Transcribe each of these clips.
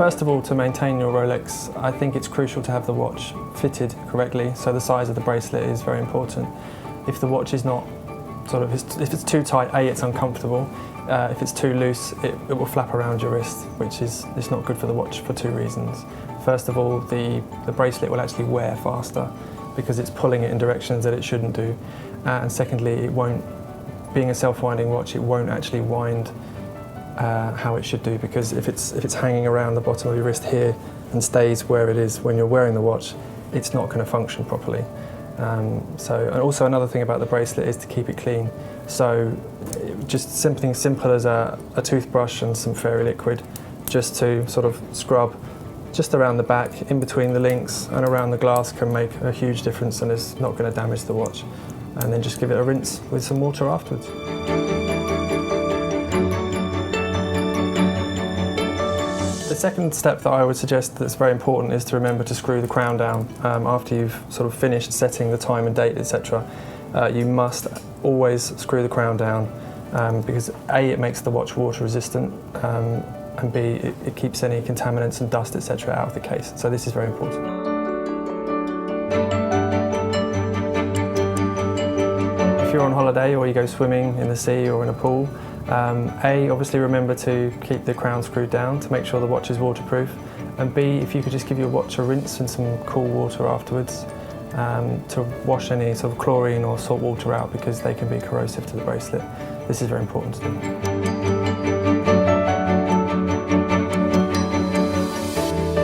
First of all, to maintain your Rolex, I think it's crucial to have the watch fitted correctly, so the size of the bracelet is very important. If the watch is not if it's too tight, it's uncomfortable. If it's too loose, it will flap around your wrist, which is not good for the watch for two reasons. First of all, the bracelet will actually wear faster because it's pulling it in directions that it shouldn't do. And secondly, being a self-winding watch, it won't actually wind how it should do, because if it's hanging around the bottom of your wrist here and stays where it is when you're wearing the watch, it's not going to function properly. And also another thing about the bracelet is to keep it clean. So just something simple as a toothbrush and some fairy liquid, just to sort of scrub just around the back, in between the links and around the glass, can make a huge difference and is not going to damage the watch. And then just give it a rinse with some water afterwards. The second step that I would suggest that's very important is to remember to screw the crown down after you've sort of finished setting the time and date, etc. You must always screw the crown down because A, it makes the watch water resistant, and B, it keeps any contaminants and dust, etc. out of the case. So this is very important. If you're on holiday or you go swimming in the sea or in a pool, A, obviously remember to keep the crown screwed down to make sure the watch is waterproof, and B, if you could just give your watch a rinse in some cool water afterwards to wash any sort of chlorine or salt water out, because they can be corrosive to the bracelet. This is very important to do.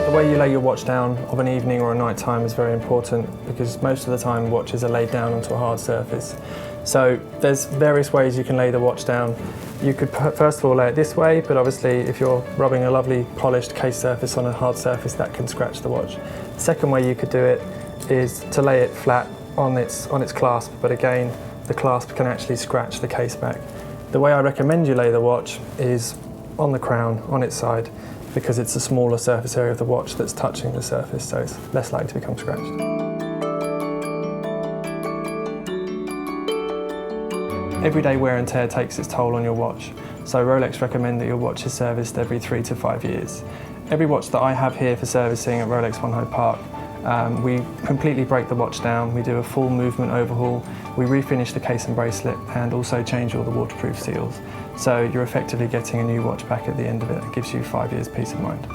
The way you lay your watch down of an evening or a night time is very important, because most of the time watches are laid down onto a hard surface. So there's various ways you can lay the watch down. You could first of all lay it this way, but obviously if you're rubbing a lovely polished case surface on a hard surface, that can scratch the watch. The second way you could do it is to lay it flat on its clasp, but again, the clasp can actually scratch the case back. The way I recommend you lay the watch is on the crown, on its side, because it's a smaller surface area of the watch that's touching the surface, so it's less likely to become scratched. Everyday wear and tear takes its toll on your watch, so Rolex recommend that your watch is serviced every 3 to 5 years. Every watch that I have here for servicing at Rolex One Hyde Park, we completely break the watch down, we do a full movement overhaul, we refinish the case and bracelet, and also change all the waterproof seals. So you're effectively getting a new watch back at the end of it. It gives you 5 years peace of mind.